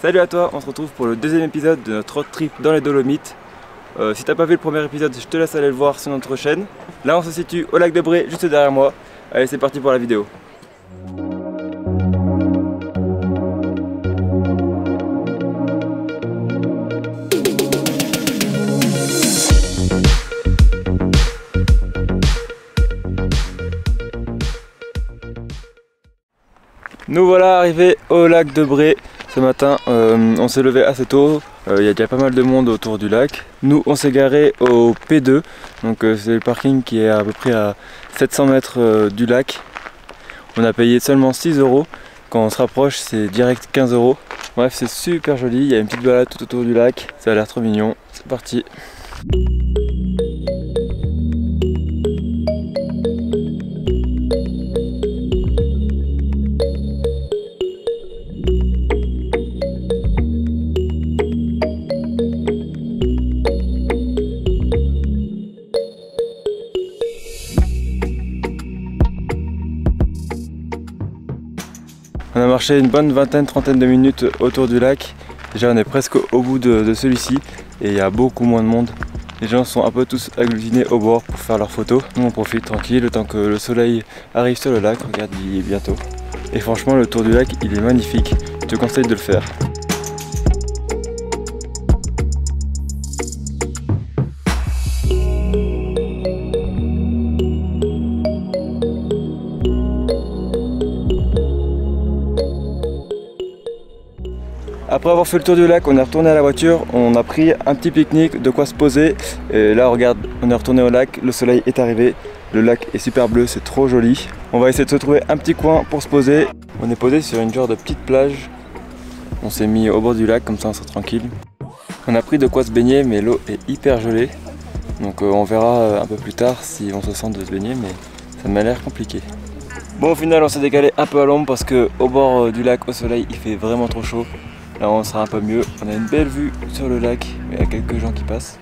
Salut à toi, on se retrouve pour le deuxième épisode de notre road trip dans les Dolomites. Si t'as pas vu le premier épisode, je te laisse aller le voir sur notre chaîne. Là on se situe au lac de Bré, juste derrière moi. Allez, c'est parti pour la vidéo. Nous voilà arrivés au lac de Bré. Ce matin, on s'est levé assez tôt. Il y a déjà pas mal de monde autour du lac. Nous, on s'est garé au P2. Donc c'est le parking qui est à peu près à 700 mètres du lac. On a payé seulement 6 €. Quand on se rapproche, c'est direct 15 €. Bref, c'est super joli. Il y a une petite balade tout autour du lac. Ça a l'air trop mignon. C'est parti. On a marché une bonne trentaine de minutes autour du lac. Déjà on est presque au bout de celui-ci et il y a beaucoup moins de monde. Les gens sont un peu tous agglutinés au bord pour faire leurs photos. Nous on profite tranquille le temps que le soleil arrive sur le lac. Regarde, il est bientôt. Et franchement le tour du lac il est magnifique. Je te conseille de le faire. Après avoir fait le tour du lac, on est retourné à la voiture, on a pris un petit pique-nique, de quoi se poser. Et là regarde, on est retourné au lac, le soleil est arrivé, le lac est super bleu, c'est trop joli. On va essayer de se trouver un petit coin pour se poser. On est posé sur une genre de petite plage. On s'est mis au bord du lac, comme ça on sera tranquille. On a pris de quoi se baigner, mais l'eau est hyper gelée. Donc on verra un peu plus tard si on se sent de se baigner, mais ça m'a l'air compliqué. Bon, au final on s'est décalé un peu à l'ombre parce que au bord du lac, au soleil, il fait vraiment trop chaud. Là on sera un peu mieux, on a une belle vue sur le lac, mais il y a quelques gens qui passent.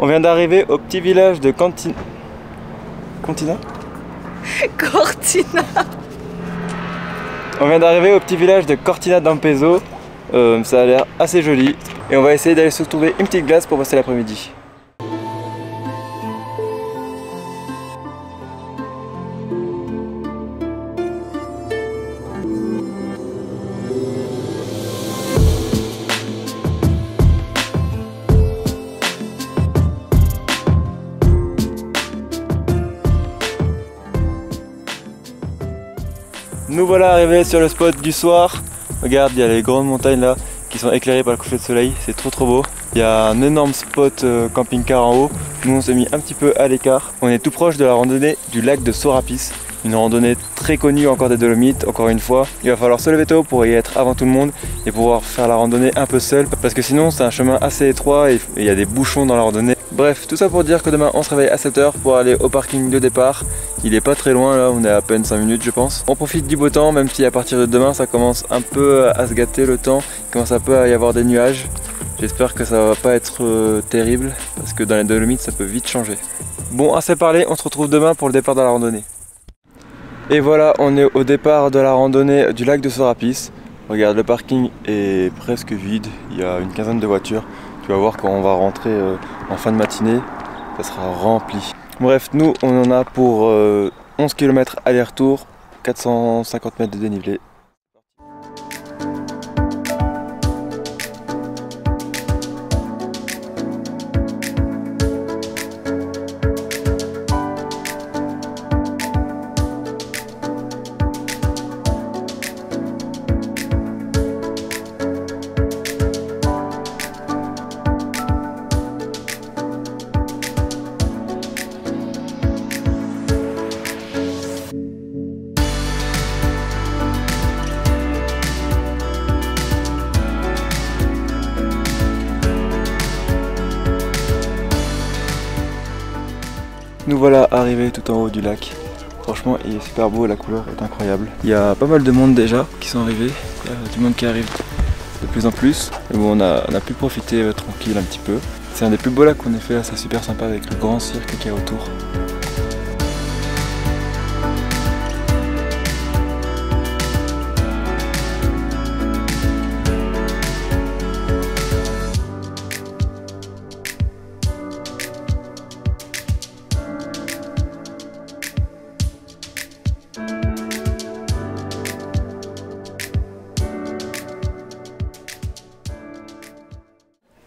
On vient d'arriver au petit village de Cortina. On vient d'arriver au petit village de Cortina d'Ampezzo. Ça a l'air assez joli. Et on va essayer d'aller se trouver une petite glace pour passer l'après-midi. Nous voilà arrivés sur le spot du soir. Regarde, il y a les grandes montagnes là qui sont éclairées par le coucher de soleil, c'est trop beau. Il y a un énorme spot camping-car en haut. Nous on s'est mis un petit peu à l'écart. On est tout proche de la randonnée du lac de Sorapis. Une randonnée très connue encore des Dolomites, encore une fois. Il va falloir se lever tôt pour y être avant tout le monde et pouvoir faire la randonnée un peu seul parce que sinon c'est un chemin assez étroit et il y a des bouchons dans la randonnée. Bref, tout ça pour dire que demain on se réveille à 7 h pour aller au parking de départ. Il est pas très loin là, on est à peine 5 minutes je pense. On profite du beau temps même si à partir de demain ça commence un peu à se gâter le temps. Il commence un peu à y avoir des nuages. J'espère que ça va pas être terrible parce que dans les Dolomites ça peut vite changer. Bon, assez parlé, on se retrouve demain pour le départ de la randonnée. Et voilà, on est au départ de la randonnée du lac de Sorapis. Regarde, le parking est presque vide, il y a une quinzaine de voitures. Tu vas voir quand on va rentrer en fin de matinée, ça sera rempli. Bref, nous on en a pour 11 km aller-retour, 450 mètres de dénivelé. Nous voilà arrivés tout en haut du lac. Franchement il est super beau, la couleur est incroyable. Il y a pas mal de monde déjà qui sont arrivés. Il y a du monde qui arrive de plus en plus. Mais bon, on a pu profiter tranquille un petit peu. C'est un des plus beaux lacs qu'on ait fait là, c'est super sympa avec le grand cirque qu'il y a autour.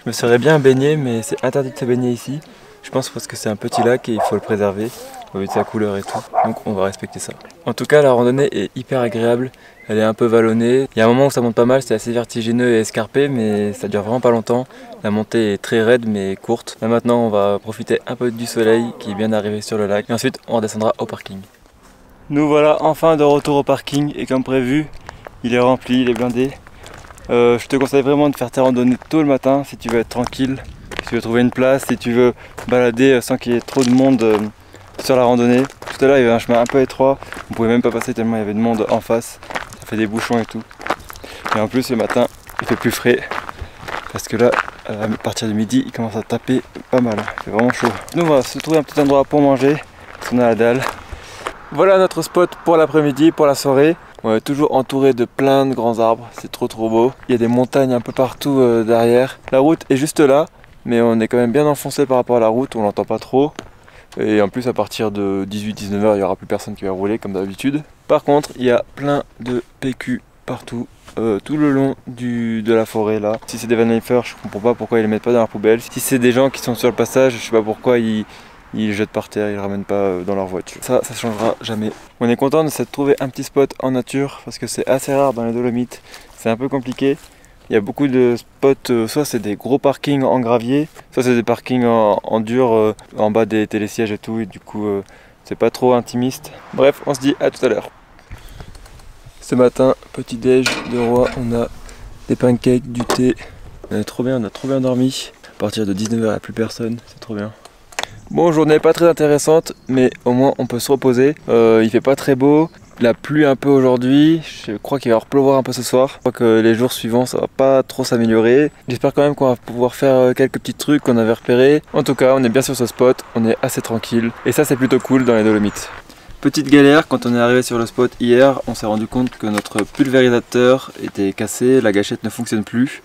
Je me serais bien baigné, mais c'est interdit de se baigner ici. Je pense parce que c'est un petit lac et il faut le préserver au vu de sa couleur et tout. Donc on va respecter ça. En tout cas, la randonnée est hyper agréable. Elle est un peu vallonnée. Il y a un moment où ça monte pas mal, c'est assez vertigineux et escarpé, mais ça dure vraiment pas longtemps. La montée est très raide mais courte. Là maintenant, on va profiter un peu du soleil qui est bien arrivé sur le lac. Et ensuite, on redescendra au parking. Nous voilà enfin de retour au parking et comme prévu, il est rempli, il est blindé. Je te conseille vraiment de faire tes randonnées tôt le matin si tu veux être tranquille, si tu veux trouver une place, si tu veux balader sans qu'il y ait trop de monde sur la randonnée. Tout à l'heure il y avait un chemin un peu étroit, on pouvait même pas passer tellement il y avait de monde en face, ça fait des bouchons et tout. Et en plus le matin il fait plus frais parce que là à partir de midi il commence à taper pas mal, il fait vraiment chaud. Nous on va se trouver un petit endroit pour manger, parce qu'on a la dalle. Voilà notre spot pour l'après-midi, pour la soirée. On est toujours entouré de plein de grands arbres, c'est trop beau. Il y a des montagnes un peu partout derrière. La route est juste là, mais on est quand même bien enfoncé par rapport à la route, on l'entend pas trop. Et en plus à partir de 18-19 h, il n'y aura plus personne qui va rouler comme d'habitude. Par contre, il y a plein de PQ partout, tout le long de la forêt là. Si c'est des vanlifers, je comprends pas pourquoi ils les mettent pas dans leur poubelle. Si c'est des gens qui sont sur le passage, je sais pas pourquoi ils jettent par terre, ils le ramènent pas dans leur voiture. Ça changera jamais. On est content de s'être trouvé un petit spot en nature parce que c'est assez rare dans les Dolomites. C'est un peu compliqué. Il y a beaucoup de spots, soit c'est des gros parkings en gravier, soit c'est des parkings en dur, en bas des télésièges et tout, et du coup c'est pas trop intimiste. Bref, on se dit à tout à l'heure. Ce matin, petit déj de roi, on a des pancakes, du thé. On a trop bien dormi. À partir de 19 h, il n'y a plus personne, c'est trop bien. Bon, journée pas très intéressante, mais au moins on peut se reposer. Il fait pas très beau, il a plu un peu aujourd'hui, je crois qu'il va repleuvoir un peu ce soir. Je crois que les jours suivants ça va pas trop s'améliorer. J'espère quand même qu'on va pouvoir faire quelques petits trucs qu'on avait repérés. En tout cas, on est bien sur ce spot, on est assez tranquille. Et ça c'est plutôt cool dans les Dolomites. Petite galère, quand on est arrivé sur le spot hier, on s'est rendu compte que notre pulvérisateur était cassé, la gâchette ne fonctionne plus.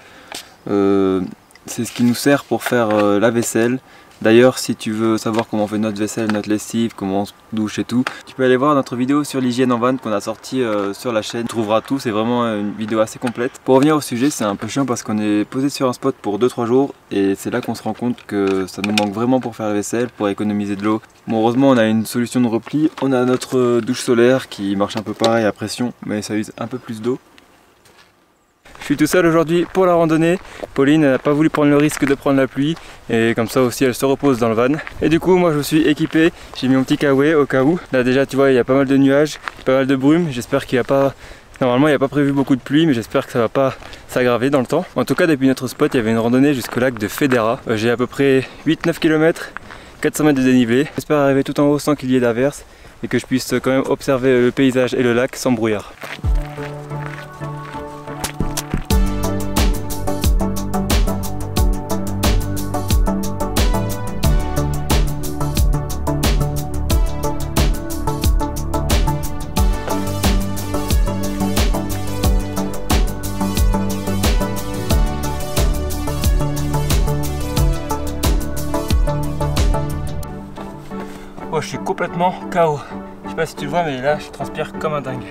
C'est ce qui nous sert pour faire la vaisselle. D'ailleurs, si tu veux savoir comment on fait notre vaisselle, notre lessive, comment on se douche et tout, tu peux aller voir notre vidéo sur l'hygiène en van qu'on a sorti sur la chaîne. Tu trouveras tout, c'est vraiment une vidéo assez complète. Pour revenir au sujet, c'est un peu chiant parce qu'on est posé sur un spot pour 2-3 jours et c'est là qu'on se rend compte que ça nous manque vraiment pour faire la vaisselle, pour économiser de l'eau. Bon, heureusement, on a une solution de repli. On a notre douche solaire qui marche un peu pareil à pression, mais ça use un peu plus d'eau. Je suis tout seul aujourd'hui pour la randonnée. Pauline n'a pas voulu prendre le risque de prendre la pluie et comme ça aussi elle se repose dans le van. Et du coup moi je me suis équipé, j'ai mis mon petit kawaii au cas où. Là déjà tu vois il y a pas mal de nuages, pas mal de brume, j'espère qu'il n'y a pas... Normalement il n'y a pas prévu beaucoup de pluie mais j'espère que ça va pas s'aggraver dans le temps. En tout cas depuis notre spot il y avait une randonnée jusqu'au lac de Federa. J'ai à peu près 8-9 km, 400 mètres de dénivelé. J'espère arriver tout en haut sans qu'il y ait d'averse et que je puisse quand même observer le paysage et le lac sans brouillard. Oh, je suis complètement KO. Je sais pas si tu le vois mais là je transpire comme un dingue.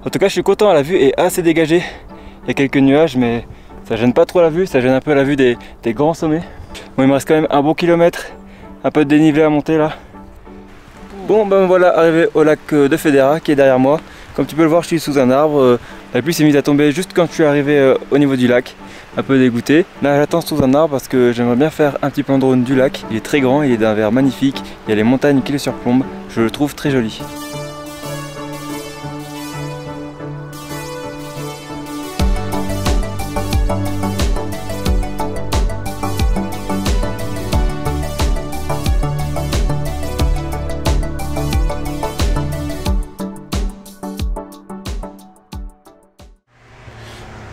En tout cas je suis content, la vue est assez dégagée. Il y a quelques nuages mais ça gêne pas trop la vue, ça gêne un peu la vue des grands sommets. Bon il me reste quand même un bon kilomètre, un peu de dénivelé à monter là. Bon ben voilà, arrivé au lac de Federa qui est derrière moi. Comme tu peux le voir je suis sous un arbre, la pluie s'est mise à tomber juste quand je suis arrivé au niveau du lac. Un peu dégoûté. Là j'attends sous un arbre parce que j'aimerais bien faire un petit plan drone du lac. Il est très grand, il est d'un vert magnifique, il y a les montagnes qui le surplombent, je le trouve très joli.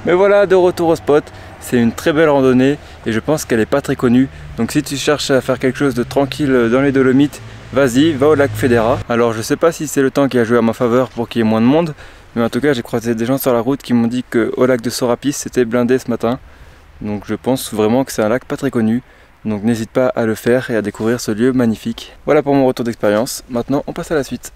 Mais voilà, de retour au spot. C'est une très belle randonnée et je pense qu'elle n'est pas très connue. Donc si tu cherches à faire quelque chose de tranquille dans les Dolomites, vas-y, va au lac Federa. Alors je sais pas si c'est le temps qui a joué à ma faveur pour qu'il y ait moins de monde, mais en tout cas j'ai croisé des gens sur la route qui m'ont dit qu'au lac de Sorapis c'était blindé ce matin. Donc je pense vraiment que c'est un lac pas très connu. Donc n'hésite pas à le faire et à découvrir ce lieu magnifique. Voilà pour mon retour d'expérience. Maintenant on passe à la suite.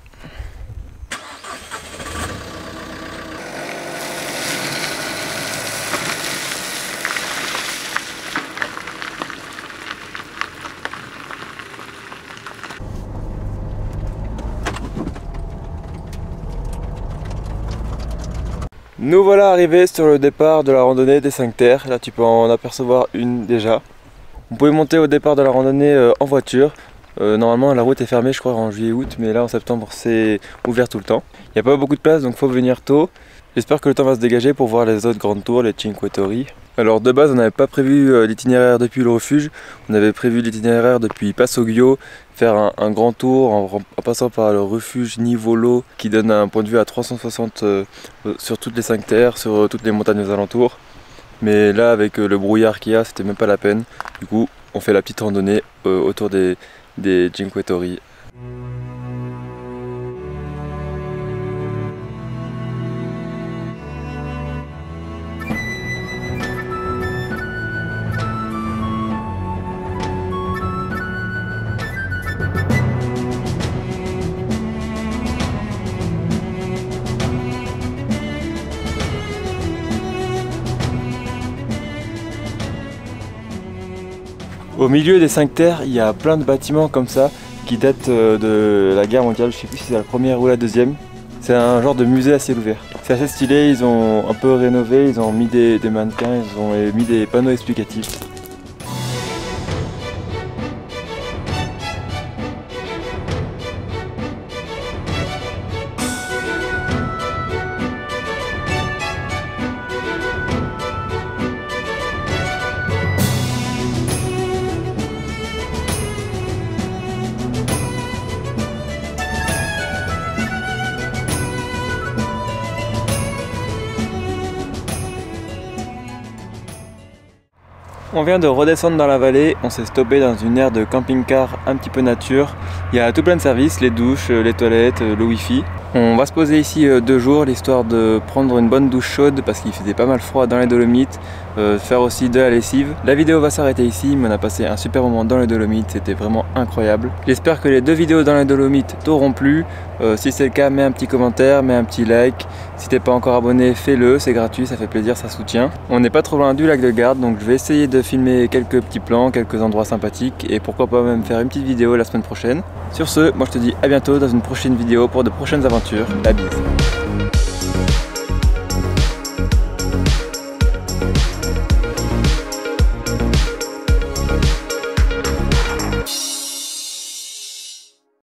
Nous voilà arrivés sur le départ de la randonnée des 5 terres. Là tu peux en apercevoir une déjà. Vous pouvez monter au départ de la randonnée en voiture. Normalement la route est fermée je crois en juillet-août, mais là en septembre c'est ouvert tout le temps. Il n'y a pas beaucoup de place donc il faut venir tôt. J'espère que le temps va se dégager pour voir les autres grandes tours, les Cinque Torri. Alors de base on n'avait pas prévu l'itinéraire depuis le refuge, on avait prévu l'itinéraire depuis Passoggio, faire un grand tour en passant par le refuge Nivolo qui donne un point de vue à 360 sur toutes les 5 terres, sur toutes les montagnes aux alentours. Mais là avec le brouillard qu'il y a, c'était même pas la peine. Du coup on fait la petite randonnée autour des Cinque Torri. Au milieu des 5 terres, il y a plein de bâtiments comme ça qui datent de la guerre mondiale, je sais plus si c'est la première ou la deuxième. C'est un genre de musée à ciel ouvert. C'est assez stylé, ils ont un peu rénové, ils ont mis des mannequins, ils ont mis des panneaux explicatifs. On vient de redescendre dans la vallée, on s'est stoppé dans une aire de camping-car un petit peu nature. Il y a tout plein de services, les douches, les toilettes, le wifi. On va se poser ici 2 jours, l'histoire de prendre une bonne douche chaude parce qu'il faisait pas mal froid dans les Dolomites, faire aussi de la lessive. La vidéo va s'arrêter ici, mais on a passé un super moment dans les Dolomites, c'était vraiment incroyable. J'espère que les 2 vidéos dans les Dolomites t'auront plu. Si c'est le cas, mets un petit commentaire, mets un petit like. Si t'es pas encore abonné, fais-le, c'est gratuit, ça fait plaisir, ça soutient. On n'est pas trop loin du lac de Garde, donc je vais essayer de filmer quelques petits plans, quelques endroits sympathiques et pourquoi pas même faire une petite vidéo la semaine prochaine. Sur ce, moi je te dis à bientôt dans une prochaine vidéo pour de prochaines aventures. La bise.